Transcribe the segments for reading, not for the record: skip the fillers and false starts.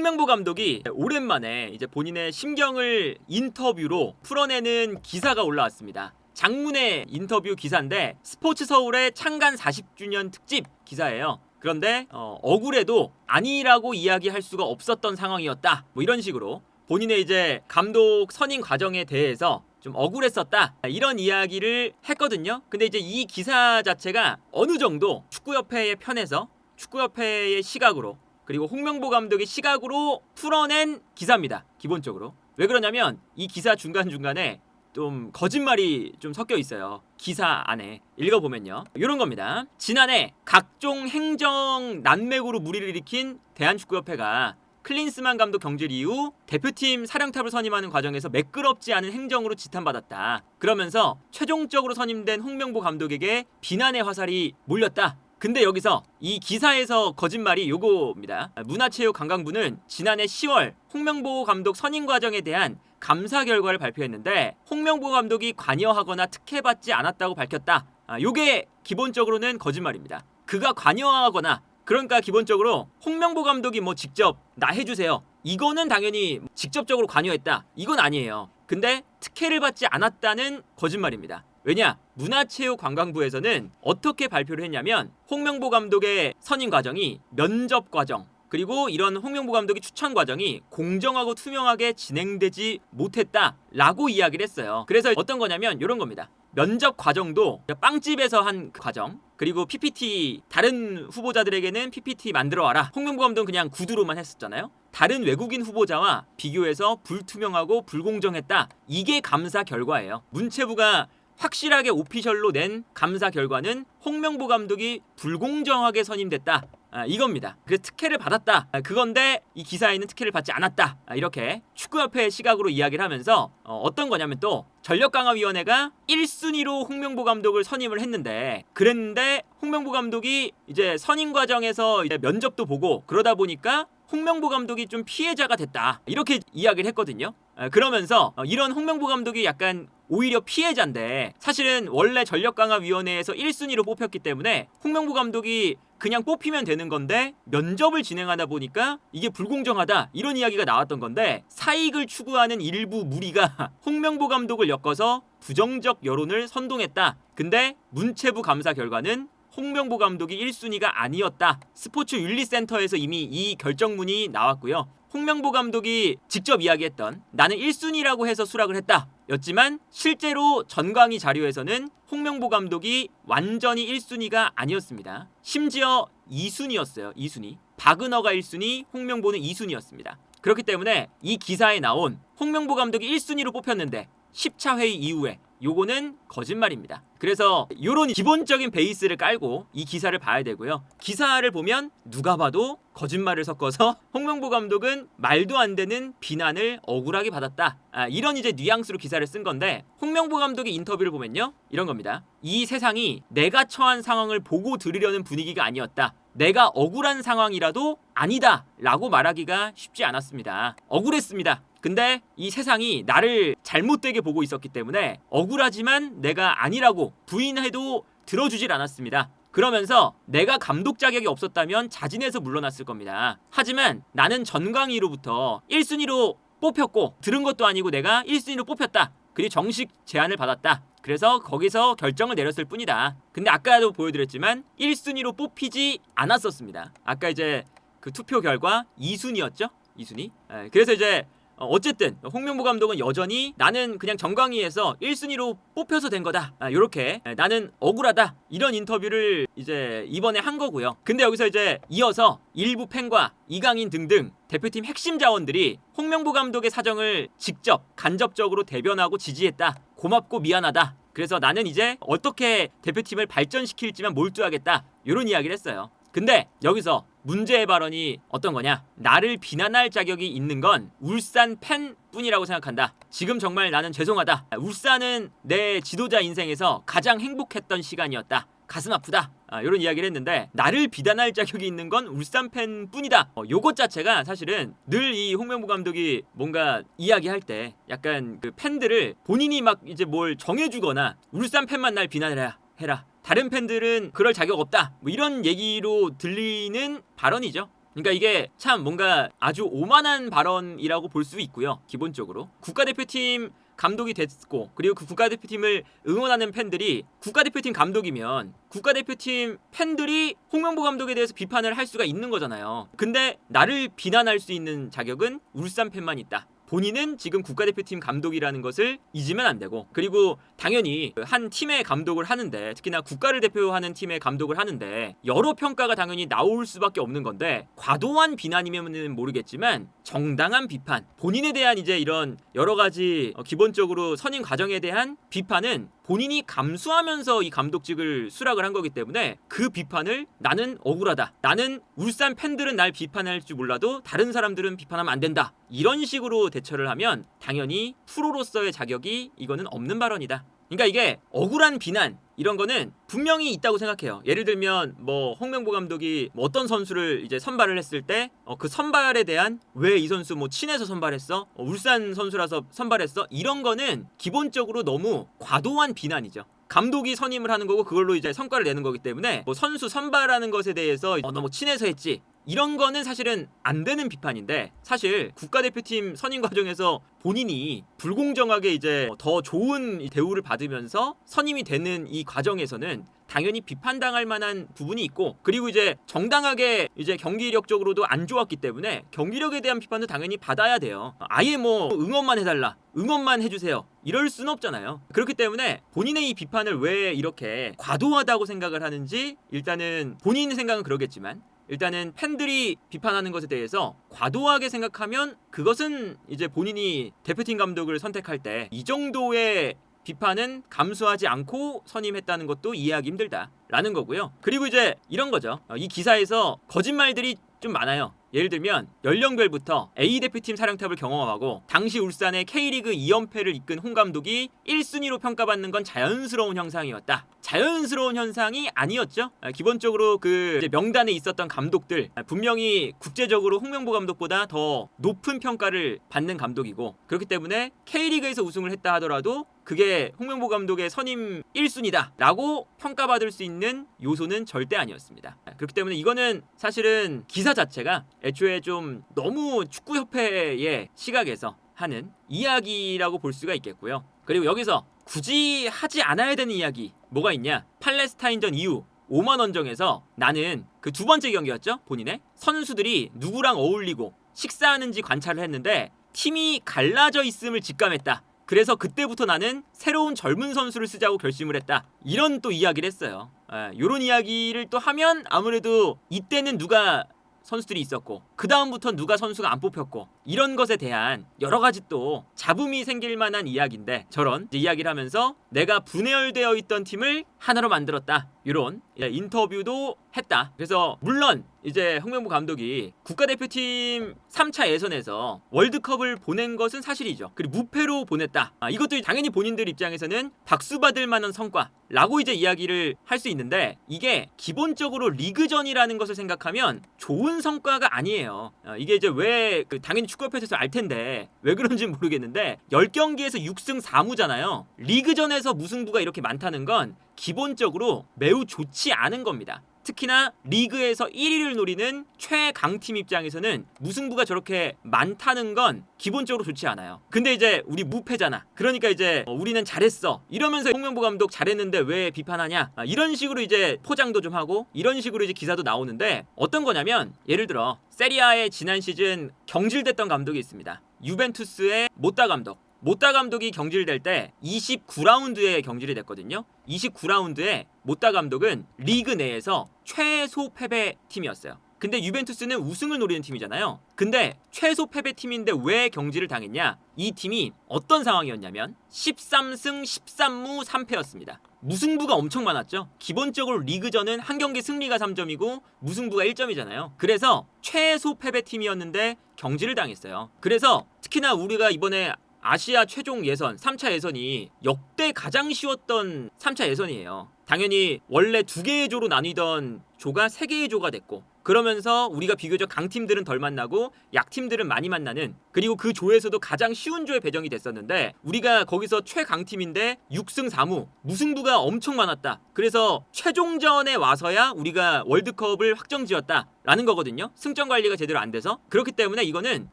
홍명보 감독이 오랜만에 이제 본인의 심경을 인터뷰로 풀어내는 기사가 올라왔습니다. 장문의 인터뷰 기사인데 스포츠 서울의 창간 40주년 특집 기사예요. 그런데 억울해도 아니라고 이야기할 수가 없었던 상황이었다. 뭐 이런 식으로 본인의 이제 감독 선임 과정에 대해서 좀 억울했었다. 이런 이야기를 했거든요. 근데 이제 이 기사 자체가 어느 정도 축구협회의 편에서 축구협회의 시각으로 그리고 홍명보 감독의 시각으로 풀어낸 기사입니다. 기본적으로. 왜 그러냐면 이 기사 중간중간에 좀 거짓말이 좀 섞여 있어요. 기사 안에 읽어보면요. 이런 겁니다. 지난해 각종 행정 난맥으로 무리를 일으킨 대한축구협회가 클린스만 감독 경질 이후 대표팀 사령탑을 선임하는 과정에서 매끄럽지 않은 행정으로 지탄받았다. 그러면서 최종적으로 선임된 홍명보 감독에게 비난의 화살이 몰렸다. 근데 여기서 이 기사에서 거짓말이 요겁니다. 문화체육관광부는 지난해 10월 홍명보 감독 선임 과정에 대한 감사 결과를 발표했는데 홍명보 감독이 관여하거나 특혜받지 않았다고 밝혔다. 요게 기본적으로는 거짓말입니다. 그가 관여하거나 그러니까 기본적으로 홍명보 감독이 뭐 직접 나 해주세요. 이거는 당연히 직접적으로 관여했다. 이건 아니에요. 근데 특혜를 받지 않았다는 거짓말입니다. 왜냐? 문화체육관광부에서는 어떻게 발표를 했냐면 홍명보 감독의 선임 과정이 면접 과정 그리고 이런 홍명보 감독의 추천 과정이 공정하고 투명하게 진행되지 못했다라고 이야기를 했어요. 그래서 어떤 거냐면 이런 겁니다. 면접 과정도 빵집에서 한 과정 그리고 PPT 다른 후보자들에게는 PPT 만들어 와라. 홍명보 감독은 그냥 구두로만 했었잖아요. 다른 외국인 후보자와 비교해서 불투명하고 불공정했다. 이게 감사 결과예요. 문체부가 확실하게 오피셜로 낸 감사 결과는 홍명보 감독이 불공정하게 선임됐다. 이겁니다. 그래서 특혜를 받았다. 그건데 이 기사에는 특혜를 받지 않았다. 이렇게 축구협회의 시각으로 이야기를 하면서 어떤 거냐면 또 전력강화위원회가 1순위로 홍명보 감독을 선임을 했는데 그랬는데 홍명보 감독이 이제 선임 과정에서 이제 면접도 보고 그러다 보니까 홍명보 감독이 좀 피해자가 됐다. 이렇게 이야기를 했거든요. 그러면서 이런 홍명보 감독이 약간 오히려 피해자인데 사실은 원래 전력강화위원회에서 1순위로 뽑혔기 때문에 홍명보 감독이 그냥 뽑히면 되는 건데 면접을 진행하다 보니까 이게 불공정하다 이런 이야기가 나왔던 건데 사익을 추구하는 일부 무리가 홍명보 감독을 엮어서 부정적 여론을 선동했다. 근데 문체부 감사 결과는 홍명보 감독이 1순위가 아니었다. 스포츠윤리센터에서 이미 이 결정문이 나왔고요. 홍명보 감독이 직접 이야기했던 나는 1순위라고 해서 수락을 했다 였지만 실제로 전광희 자료에서는 홍명보 감독이 완전히 1순위가 아니었습니다. 심지어 2순위였어요. 2순위. 박은어가 1순위, 홍명보는 2순위였습니다. 그렇기 때문에 이 기사에 나온 홍명보 감독이 1순위로 뽑혔는데 10차 회의 이후에 요거는 거짓말입니다. 그래서 요런 기본적인 베이스를 깔고 이 기사를 봐야 되고요. 기사를 보면 누가 봐도 거짓말을 섞어서 홍명보 감독은 말도 안 되는 비난을 억울하게 받았다. 이런 이제 뉘앙스로 기사를 쓴 건데 홍명보 감독의 인터뷰를 보면요. 이런 겁니다. 이 세상이 내가 처한 상황을 보고 들으려는 분위기가 아니었다. 내가 억울한 상황이라도 아니다 라고 말하기가 쉽지 않았습니다. 억울했습니다. 근데 이 세상이 나를 잘못되게 보고 있었기 때문에 억울하지만 내가 아니라고 부인해도 들어주질 않았습니다. 그러면서 내가 감독 자격이 없었다면 자진해서 물러났을 겁니다. 하지만 나는 전광희로부터 1순위로 뽑혔고 들은 것도 아니고 내가 1순위로 뽑혔다. 그리고 정식 제안을 받았다. 그래서 거기서 결정을 내렸을 뿐이다. 근데 아까도 보여드렸지만 1순위로 뽑히지 않았었습니다. 아까 이제 그 투표 결과 2순위였죠? 2순위. 그래서 이제 어쨌든 홍명보 감독은 여전히 나는 그냥 전광희에서 1순위로 뽑혀서 된 거다. 요렇게 나는 억울하다. 이런 인터뷰를 이제 이번에 한 거고요. 근데 여기서 이제 이어서 일부 팬과 이강인 등등 대표팀 핵심 자원들이 홍명보 감독의 사정을 직접 간접적으로 대변하고 지지했다. 고맙고 미안하다. 그래서 나는 이제 어떻게 대표팀을 발전시킬지만 몰두하겠다. 이런 이야기를 했어요. 근데 여기서 문제의 발언이 어떤 거냐? 나를 비난할 자격이 있는 건 울산 팬뿐이라고 생각한다. 지금 정말 나는 죄송하다. 울산은 내 지도자 인생에서 가장 행복했던 시간이었다. 가슴 아프다. 이런 이야기를 했는데 나를 비난할 자격이 있는 건 울산 팬뿐이다. 요것 자체가 사실은 늘 이 홍명보 감독이 뭔가 이야기할 때 약간 그 팬들을 본인이 막 이제 뭘 정해주거나 울산 팬만 날 비난해라 해라. 다른 팬들은 그럴 자격 없다. 뭐 이런 얘기로 들리는 발언이죠. 그러니까 이게 참 뭔가 아주 오만한 발언이라고 볼 수 있고요. 기본적으로 국가대표팀 감독이 됐고, 그리고 그 국가대표팀을 응원하는 팬들이 국가대표팀 감독이면 국가대표팀 팬들이 홍명보 감독에 대해서 비판을 할 수가 있는 거잖아요. 근데 나를 비난할 수 있는 자격은 울산 팬만 있다. 본인은 지금 국가대표팀 감독이라는 것을 잊으면 안 되고, 그리고 당연히 한 팀의 감독을 하는데, 특히나 국가를 대표하는 팀의 감독을 하는데 여러 평가가 당연히 나올 수밖에 없는 건데, 과도한 비난이면은 모르겠지만 정당한 비판, 본인에 대한 이제 이런 여러 가지 기본적으로 선임 과정에 대한 비판은 본인이 감수하면서 이 감독직을 수락을 한 거기 때문에 그 비판을 나는 억울하다, 나는 울산 팬들은 날 비판할 줄 몰라도 다른 사람들은 비판하면 안 된다, 이런 식으로 대처를 하면 당연히 프로로서의 자격이 이거는 없는 발언이다. 그러니까 이게 억울한 비난 이런 거는 분명히 있다고 생각해요. 예를 들면 뭐 홍명보 감독이 뭐 어떤 선수를 이제 선발을 했을 때 그 선발에 대한 왜 이 선수 뭐 친해서 선발했어? 울산 선수라서 선발했어? 이런 거는 기본적으로 너무 과도한 비난이죠. 감독이 선임을 하는 거고 그걸로 이제 성과를 내는 거기 때문에 뭐 선수 선발하는 것에 대해서 너무 친해서 했지, 이런 거는 사실은 안 되는 비판인데, 사실 국가대표팀 선임 과정에서 본인이 불공정하게 이제 더 좋은 대우를 받으면서 선임이 되는 이 과정에서는 당연히 비판당할 만한 부분이 있고, 그리고 이제 정당하게 이제 경기력적으로도 안 좋았기 때문에 경기력에 대한 비판도 당연히 받아야 돼요. 아예 뭐 응원만 해달라, 응원만 해주세요, 이럴 순 없잖아요. 그렇기 때문에 본인의 이 비판을 왜 이렇게 과도하다고 생각을 하는지, 일단은 본인 생각은 그러겠지만 일단은 팬들이 비판하는 것에 대해서 과도하게 생각하면 그것은 이제 본인이 대표팀 감독을 선택할 때 이 정도의 비판은 감수하지 않고 선임했다는 것도 이해하기 힘들다라는 거고요. 그리고 이제 이런 거죠. 이 기사에서 거짓말들이 좀 많아요. 예를 들면 연령별부터 A 대표팀 사령탑을 경험하고 당시 울산의 K리그 2연패를 이끈 홍 감독이 1순위로 평가받는 건 자연스러운 현상이었다. 자연스러운 현상이 아니었죠. 기본적으로 그 이제 명단에 있었던 감독들 분명히 국제적으로 홍명보 감독보다 더 높은 평가를 받는 감독이고, 그렇기 때문에 K리그에서 우승을 했다 하더라도 그게 홍명보 감독의 선임 1순위다 라고 평가받을 수 있는 요소는 절대 아니었습니다. 그렇기 때문에 이거는 사실은 기사 자체가 애초에 좀 너무 축구협회의 시각에서 하는 이야기라고 볼 수가 있겠고요. 그리고 여기서 굳이 하지 않아야 되는 이야기 뭐가 있냐, 팔레스타인전 이후 오만 원정에서 나는 그 두 번째 경기였죠. 본인의 선수들이 누구랑 어울리고 식사하는지 관찰을 했는데 팀이 갈라져 있음을 직감했다. 그래서 그때부터 나는 새로운 젊은 선수를 쓰자고 결심을 했다, 이런 또 이야기를 했어요. 이런 이야기를 또 하면 아무래도 이때는 누가 선수들이 있었고 그 다음부터 누가 선수가 안 뽑혔고 이런 것에 대한 여러 가지 또 잡음이 생길 만한 이야기인데, 저런 이야기를 하면서 내가 분해열되어 있던 팀을 하나로 만들었다, 이런 인터뷰도 했다. 그래서 물론 이제 홍명보 감독이 국가대표팀 3차 예선에서 월드컵을 보낸 것은 사실이죠. 그리고 무패로 보냈다. 이것도 당연히 본인들 입장에서는 박수 받을 만한 성과라고 이제 이야기를 할 수 있는데, 이게 기본적으로 리그전이라는 것을 생각하면 좋은 성과가 아니에요. 이게 이제 왜 당연히 축구협회에서 알 텐데 왜 그런지는 모르겠는데 10경기에서 6승 4무잖아요. 리그전에서 무승부가 이렇게 많다는 건 기본적으로 매우 좋지 않은 겁니다. 특히나 리그에서 1위를 노리는 최강팀 입장에서는 무승부가 저렇게 많다는 건 기본적으로 좋지 않아요. 근데 이제 우리 무패잖아. 그러니까 이제 우리는 잘했어 이러면서 홍명보 감독 잘했는데 왜 비판하냐, 이런 식으로 이제 포장도 좀 하고 이런 식으로 이제 기사도 나오는데, 어떤 거냐면 예를 들어 세리아의 지난 시즌 경질됐던 감독이 있습니다. 유벤투스의 모타 감독. 모타 감독이 경질될 때 29라운드에 경질이 됐거든요. 29라운드에 모타 감독은 리그 내에서 최소 패배 팀이었어요. 근데 유벤투스는 우승을 노리는 팀이잖아요. 근데 최소 패배 팀인데 왜 경질을 당했냐? 이 팀이 어떤 상황이었냐면 13승 13무 3패였습니다. 무승부가 엄청 많았죠. 기본적으로 리그전은 한 경기 승리가 3점이고 무승부가 1점이잖아요. 그래서 최소 패배 팀이었는데 경질을 당했어요. 그래서 특히나 우리가 이번에 아시아 최종 예선 3차 예선이 역대 가장 쉬웠던 3차 예선이에요. 당연히 원래 2개의 조로 나뉘던 조가 3개의 조가 됐고, 그러면서 우리가 비교적 강팀들은 덜 만나고 약팀들은 많이 만나는, 그리고 그 조에서도 가장 쉬운 조에 배정이 됐었는데 우리가 거기서 최강팀인데 6승 4무 무승부가 엄청 많았다. 그래서 최종전에 와서야 우리가 월드컵을 확정지었다 라는 거거든요. 승점 관리가 제대로 안 돼서. 그렇기 때문에 이거는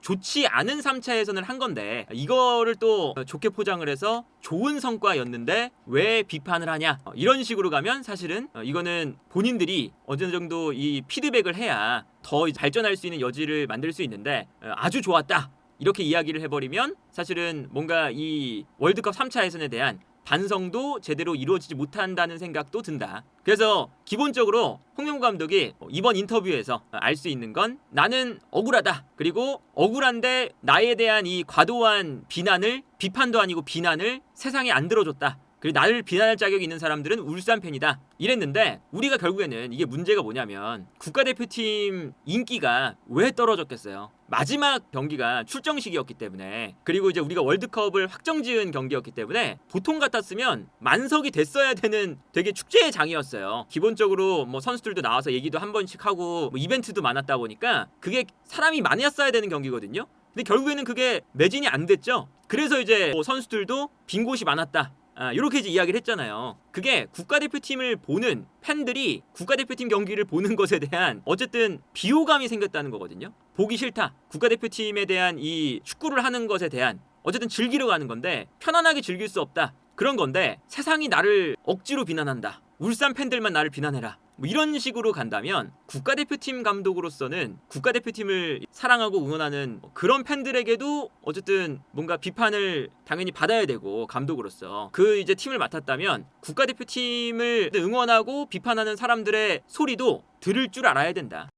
좋지 않은 3차 예선을 한 건데 이거를 또 좋게 포장을 해서 좋은 성과였는데 왜 비판을 하냐, 이런 식으로 가면 사실은 이거는 본인들이 어느 정도 이 피드백을 해야 더 발전할 수 있는 여지를 만들 수 있는데 아주 좋았다 이렇게 이야기를 해버리면 사실은 뭔가 이 월드컵 3차 예선에 대한 반성도 제대로 이루어지지 못한다는 생각도 든다. 그래서 기본적으로 홍명보 감독이 이번 인터뷰에서 알 수 있는 건 나는 억울하다. 그리고 억울한데 나에 대한 이 과도한 비판도 아니고 비난을 세상에 안 들어줬다. 그리고 나를 비난할 자격이 있는 사람들은 울산 팬이다 이랬는데, 우리가 결국에는 이게 문제가 뭐냐면 국가대표팀 인기가 왜 떨어졌겠어요. 마지막 경기가 출정식이었기 때문에, 그리고 이제 우리가 월드컵을 확정지은 경기였기 때문에 보통 같았으면 만석이 됐어야 되는 되게 축제의 장이었어요. 기본적으로 뭐 선수들도 나와서 얘기도 한 번씩 하고 뭐 이벤트도 많았다 보니까 그게 사람이 많았어야 되는 경기거든요. 근데 결국에는 그게 매진이 안 됐죠. 그래서 이제 뭐 선수들도 빈 곳이 많았다, 이렇게 이제 이야기를 했잖아요. 그게 국가대표팀을 보는 팬들이 국가대표팀 경기를 보는 것에 대한 어쨌든 비호감이 생겼다는 거거든요. 보기 싫다. 국가대표팀에 대한 이 축구를 하는 것에 대한 어쨌든 즐기러 가는 건데 편안하게 즐길 수 없다. 그런 건데 세상이 나를 억지로 비난한다. 울산 팬들만 나를 비난해라. 뭐 이런 식으로 간다면 국가대표팀 감독으로서는 국가대표팀을 사랑하고 응원하는 그런 팬들에게도 어쨌든 뭔가 비판을 당연히 받아야 되고, 감독으로서 그 이제 팀을 맡았다면 국가대표팀을 응원하고 비판하는 사람들의 소리도 들을 줄 알아야 된다.